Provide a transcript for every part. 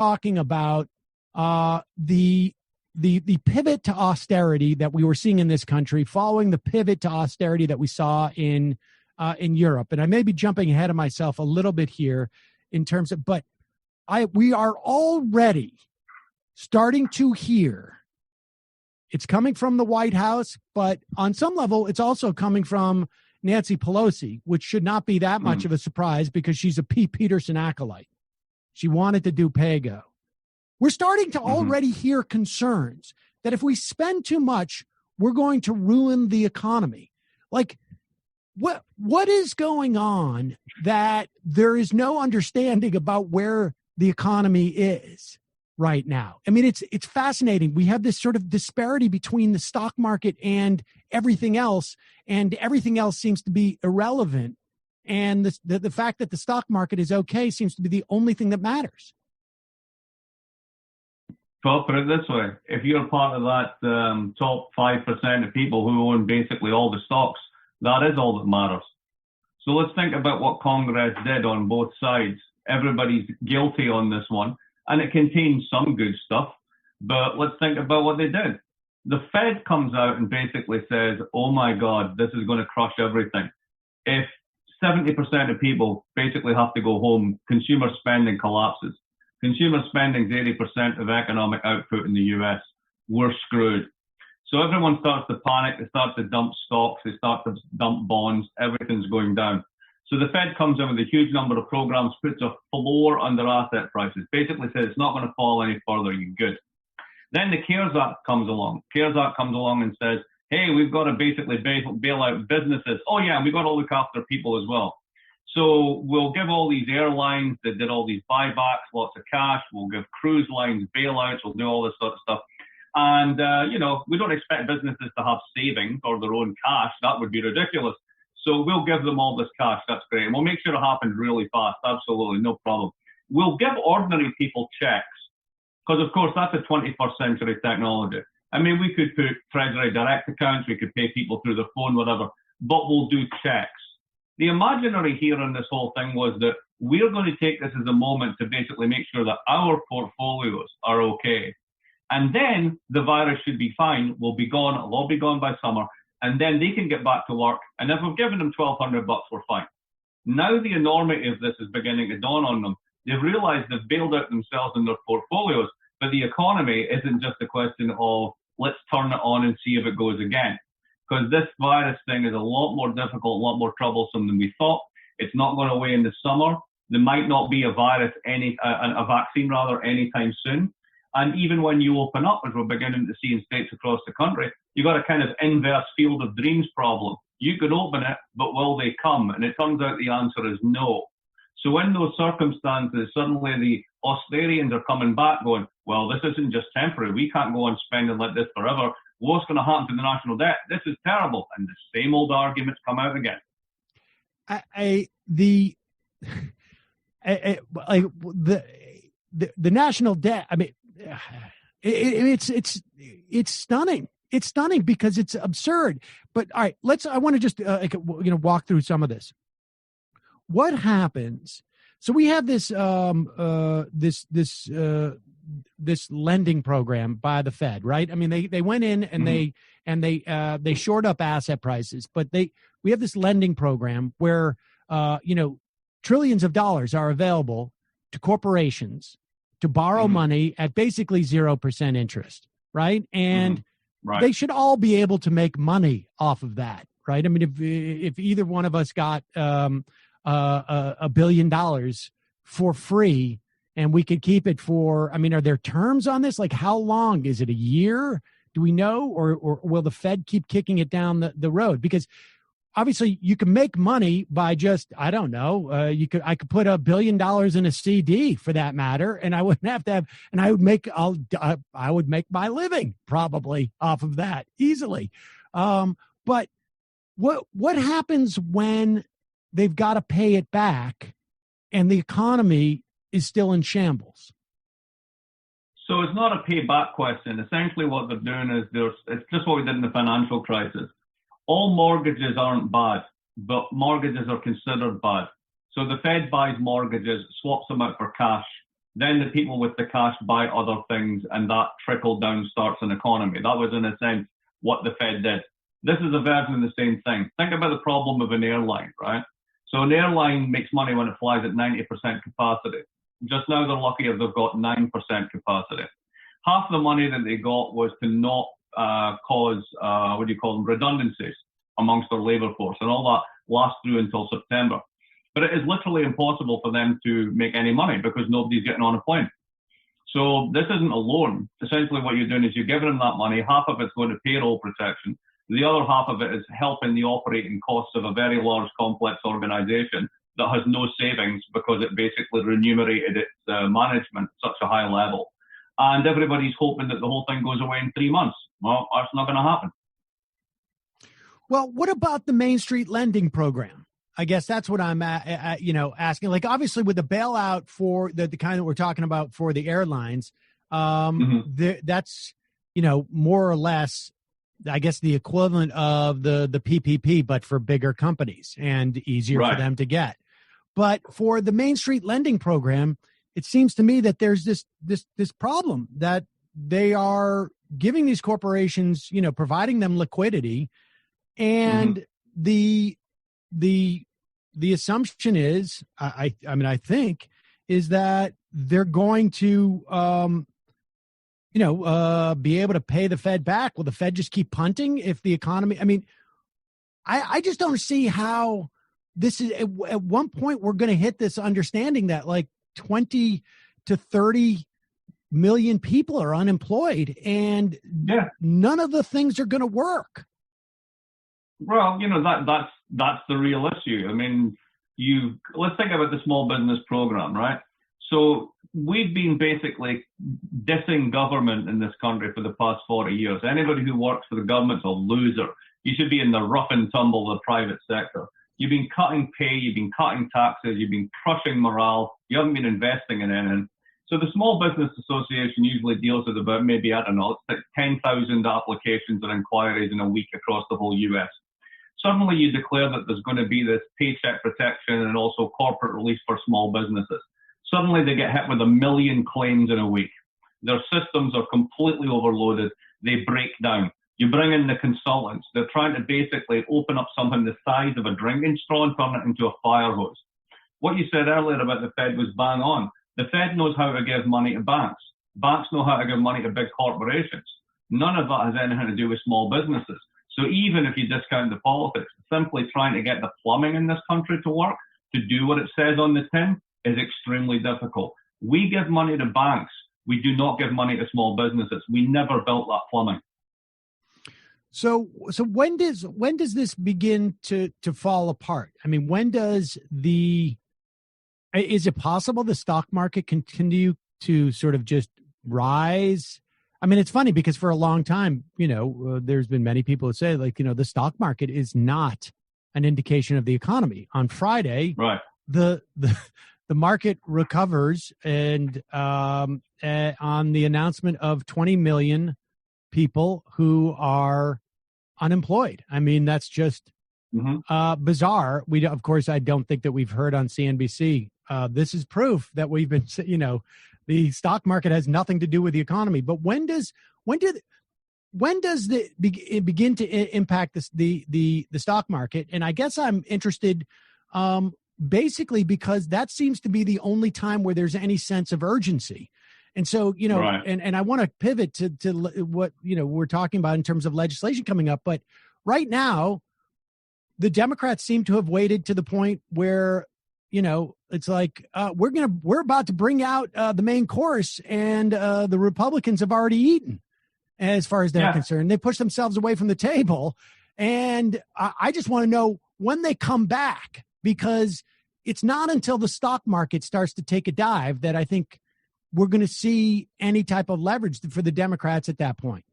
talking about the pivot to austerity that we were seeing in this country, following the pivot to austerity that we saw in Europe. And I may be jumping ahead of myself a little bit here in terms of, but we are already starting to hear. It's coming from the White House, but on some level, it's also coming from Nancy Pelosi, which should not be that much of a surprise because she's a Pete Peterson acolyte. She wanted to do pay-go. We're starting to already hear concerns that if we spend too much, we're going to ruin the economy. Like, what is going on that there is no understanding about where the economy is right now? I mean, it's fascinating. We have this sort of disparity between the stock market and everything else seems to be irrelevant. And the fact that the stock market is okay seems to be the only thing that matters. Well, put it this way. If you're part of that top 5% of people who own basically all the stocks, that is all that matters. So let's think about what Congress did on both sides. Everybody's guilty on this one, and it contains some good stuff, but let's think about what they did. The Fed comes out and basically says, oh my God, this is going to crush everything. If 70% of people basically have to go home, consumer spending collapses. Consumer spending is 80% of economic output in the US. We're screwed. So everyone starts to panic. They start to dump stocks. They start to dump bonds. Everything's going down. So the Fed comes in with a huge number of programs, puts a floor under asset prices, basically says it's not going to fall any further. You're good. Then the CARES Act comes along. CARES Act comes along and says, hey, we've got to basically bail out businesses. Oh, yeah, and we've got to look after people as well. So we'll give all these airlines that did all these buybacks lots of cash. We'll give cruise lines bailouts. We'll do all this sort of stuff. And, we don't expect businesses to have savings or their own cash. That would be ridiculous. So we'll give them all this cash. That's great. And we'll make sure it happens really fast. Absolutely, no problem. We'll give ordinary people checks because, of course, that's a 21st century technology. I mean, we could put Treasury direct accounts. We could pay people through the phone, whatever, but we'll do checks. The imaginary here in this whole thing was that we're going to take this as a moment to basically make sure that our portfolios are okay. And then the virus should be fine. We'll be gone. It'll all be gone by summer. And then they can get back to work. And if we've given them $1,200, we're fine. Now the enormity of this is beginning to dawn on them. They've realized they've bailed out themselves and their portfolios. But the economy isn't just a question of let's turn it on and see if it goes again. Because this virus thing is a lot more difficult, a lot more troublesome than we thought. It's not going away in the summer. There might not be a vaccine anytime soon. And even when you open up, as we're beginning to see in states across the country, you've got a kind of inverse field of dreams problem. You could open it, but will they come? And it turns out the answer is no. So in those circumstances, suddenly the Australians are coming back going, well, this isn't just temporary. We can't go on spending like this forever. What's going to happen to the national debt? This is terrible. And the same old arguments come out again. The national debt, I mean, it's stunning. It's stunning because it's absurd. But all right, I want to just walk through some of this. What happens? So we have this this lending program by the Fed, right? I mean, they went in and they shored up asset prices, but we have this lending program where trillions of dollars are available to corporations to borrow money at basically 0% interest, right? And they should all be able to make money off of that, right? I mean, if either one of us got $1 billion for free and we could keep it for, I mean, are there terms on this? Like how long? Is it a year? Do we know? Or will the Fed keep kicking it down the road? Because obviously you can make money by just, I don't know, I could put $1 billion in a CD for that matter, and I wouldn't have to have, and I would make my living probably off of that easily. But what happens when they've got to pay it back and the economy is still in shambles? So it's not a payback question. Essentially what they're doing is it's just what we did in the financial crisis. All mortgages aren't bad, but mortgages are considered bad. So the Fed buys mortgages, swaps them out for cash, Then the people with the cash buy other things, and that trickle down starts an economy. That was, in a sense, what the Fed did. This is a version of the same thing. Think about the problem of an airline, right? So an airline makes money when it flies at 90% capacity. Just now they're lucky if they've got 9% capacity. Half the money that they got was to not cause, redundancies amongst their labor force, and all that lasts through until September. But it is literally impossible for them to make any money because nobody's getting on a plane. So this isn't a loan. Essentially what you're doing is you're giving them that money. Half of it's going to payroll protection. The other half of it is helping the operating costs of a very large, complex organization that has no savings because it basically remunerated its management at such a high level. And everybody's hoping that the whole thing goes away in 3 months. Well, that's not going to happen. Well, what about the Main Street lending program? I guess that's what I'm asking. Like, obviously, with the bailout for the kind that we're talking about for the airlines, that's, more or less, I guess, the equivalent of the PPP, but for bigger companies and easier for them to get. But for the Main Street lending program, it seems to me that there's this problem that they are giving these corporations, providing them liquidity, and the assumption is, I think, is that they're going to, be able to pay the Fed back. Will the Fed just keep punting if the economy? I mean, I just don't see how this is. At one point, we're going to hit this understanding that like 20 to 30 million people are unemployed, and none of the things are going to work. Well, that's the real issue. I mean, let's think about the small business program, right? So we've been basically dissing government in this country for the past 40 years. Anybody who works for the government's a loser. You should be in the rough and tumble of the private sector. You've been cutting pay, you've been cutting taxes, you've been crushing morale, you haven't been investing in anything. So the Small Business Association usually deals with about maybe, it's like 10,000 applications or inquiries in a week across the whole US. Suddenly you declare that there's going to be this paycheck protection and also corporate relief for small businesses. Suddenly they get hit with 1 million claims in a week. Their systems are completely overloaded. They break down. You bring in the consultants. They're trying to basically open up something the size of a drinking straw and turn it into a fire hose. What you said earlier about the Fed was bang on. The Fed knows how to give money to banks. Banks know how to give money to big corporations. None of that has anything to do with small businesses. So even if you discount the politics, simply trying to get the plumbing in this country to work, to do what it says on the tin, is extremely difficult. We give money to banks. We do not give money to small businesses. We never built that plumbing. So when does this begin to fall apart? I mean, is it possible the stock market continue to sort of just rise? I mean, it's funny because for a long time, there's been many people who say the stock market is not an indication of the economy. On Friday, right, the market recovers, and on the announcement of 20 million people who are unemployed. I mean, that's just bizarre. Of course, I don't think that we've heard on CNBC. This is proof that we've been, the stock market has nothing to do with the economy. But when does it begin to impact the stock market? And I guess I'm interested, basically because that seems to be the only time where there's any sense of urgency. And so, right. and I want to pivot to what, we're talking about in terms of legislation coming up. But right now, the Democrats seem to have waited to the point where, it's like, we're about to bring out the main course, and the Republicans have already eaten as far as they're concerned. They push themselves away from the table. And I just want to know when they come back, because it's not until the stock market starts to take a dive that I think we're going to see any type of leverage for the Democrats at that point.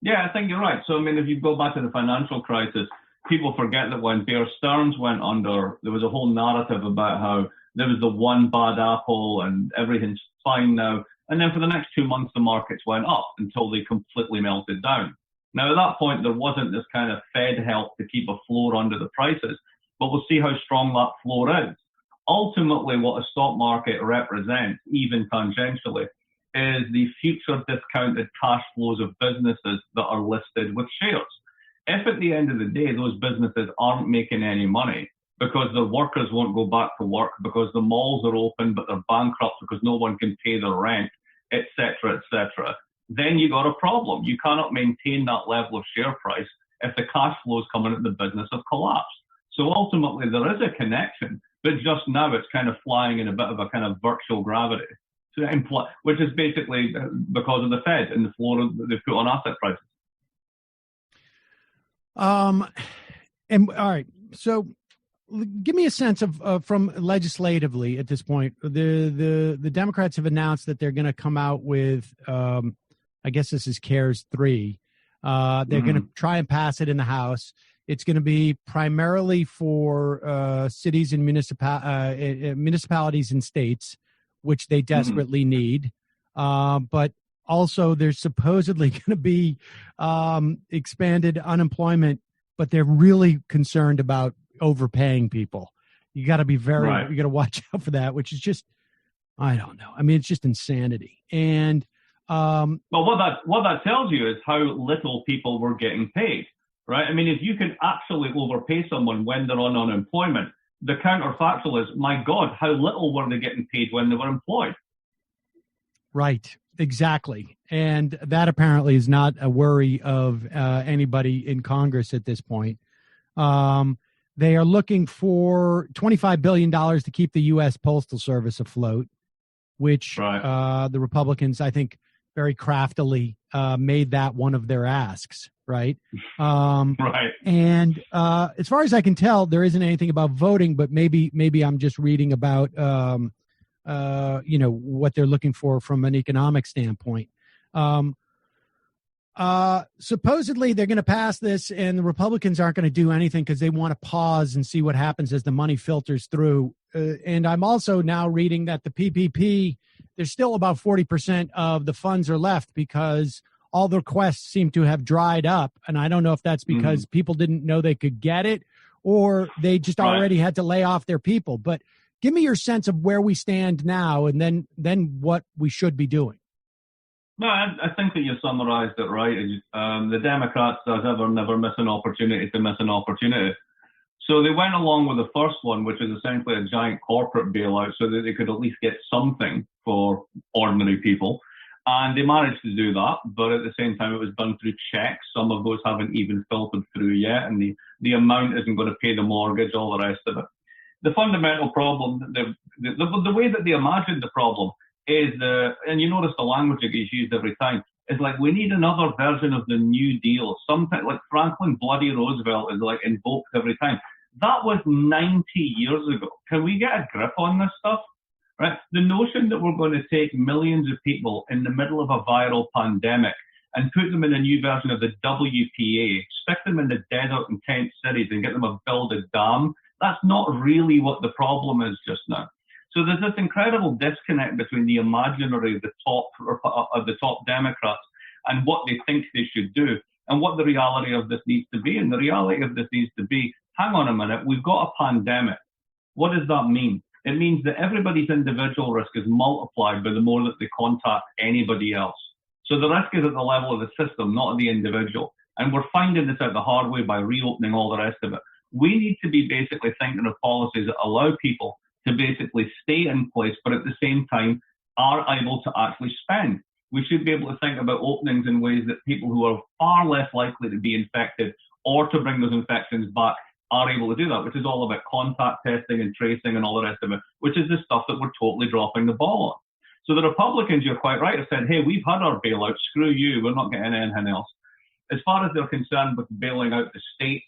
Yeah, I think you're right. So, I mean, if you go back to the financial crisis, people forget that when Bear Stearns went under, there was a whole narrative about how there was the one bad apple and everything's fine now. And then for the next 2 months, the markets went up until they completely melted down. Now, at that point, there wasn't this kind of Fed help to keep a floor under the prices, but we'll see how strong that floor is. Ultimately, what a stock market represents, even tangentially, is the future discounted cash flows of businesses that are listed with shares. If at the end of the day, those businesses aren't making any money because their workers won't go back to work, because the malls are open but they're bankrupt because no one can pay their rent, etc., then you got a problem. You cannot maintain that level of share price if the cash flows coming at the business have collapsed. So ultimately, there is a connection, but just now it's kind of flying in a bit of a kind of virtual gravity, which is basically because of the Fed and the floor that they've put on asset prices. And all right, so give me a sense of from legislatively at this point. The Democrats have announced that they're going to come out with, I guess this is CARES 3. They're going to try and pass it in the House. It's going to be primarily for cities and municipalities and states, which they desperately need. But also, there's supposedly going to be expanded unemployment, but they're really concerned about overpaying people. You got to be you got to watch out for that, which is just, I don't know. I mean, it's just insanity. And well, what that tells you is how little people were getting paid, right? I mean, if you can actually overpay someone when they're on unemployment, the counterfactual is, my God, how little were they getting paid when they were employed? Right, exactly. And that apparently is not a worry of anybody in Congress at this point. They are looking for $25 billion to keep the U.S. Postal Service afloat, which the Republicans, I think, very craftily made that one of their asks, right? Right. And as far as I can tell, there isn't anything about voting, but maybe I'm just reading about, what they're looking for from an economic standpoint. Supposedly they're going to pass this and the Republicans aren't going to do anything because they want to pause and see what happens as the money filters through. And I'm also now reading that the PPP, there's still about 40% of the funds are left because all the requests seem to have dried up. And I don't know if that's because people didn't know they could get it or they just already had to lay off their people. But give me your sense of where we stand now and then what we should be doing. No, I think that you summarized it right. The Democrats, as ever, never miss an opportunity to miss an opportunity. So they went along with the first one, which is essentially a giant corporate bailout so that they could at least get something for ordinary people. And they managed to do that, but at the same time, it was done through checks. Some of those haven't even filtered through yet, and the amount isn't going to pay the mortgage, all the rest of it. The fundamental problem, the way that they imagined the problem is and you notice the language that gets used every time, is like, we need another version of the New Deal. Something like Franklin Bloody Roosevelt is like invoked every time. That was 90 years ago. Can we get a grip on this stuff? Right? The notion that we're going to take millions of people in the middle of a viral pandemic and put them in a new version of the WPA, stick them in the desert and tent cities and get them to build a dam, that's not really what the problem is just now. So there's this incredible disconnect between the imaginary of the top Democrats and what they think they should do and what the reality of this needs to be. And the reality of this needs to be, hang on a minute, we've got a pandemic. What does that mean? It means that everybody's individual risk is multiplied by the more that they contact anybody else. So the risk is at the level of the system, not at the individual. And we're finding this out the hard way by reopening all the rest of it. We need to be basically thinking of policies that allow people to basically stay in place, but at the same time are able to actually spend. We should be able to think about openings in ways that people who are far less likely to be infected or to bring those infections back are able to do that, which is all about contact testing and tracing and all the rest of it, which is the stuff that we're totally dropping the ball on. So the Republicans, you're quite right, have said, hey, we've had our bailout, screw you, we're not getting anything else. As far as they're concerned with bailing out the states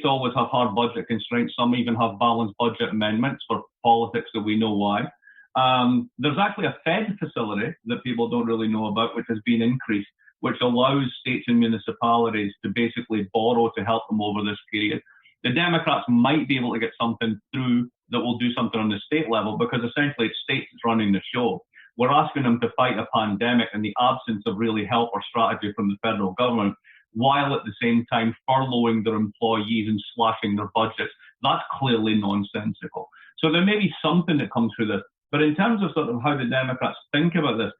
always have hard budget constraints. Some even have balanced budget amendments for politics that we know why. There's actually a Fed facility that people don't really know about, which has been increased, which allows states and municipalities to basically borrow to help them over this period. The Democrats might be able to get something through that will do something on the state level because essentially it's states that's running the show. We're asking them to fight a pandemic in the absence of really help or strategy from the federal government, while at the same time furloughing their employees and slashing their budgets That's clearly nonsensical. So there may be something that comes through this. But in terms of sort of how the Democrats think about this,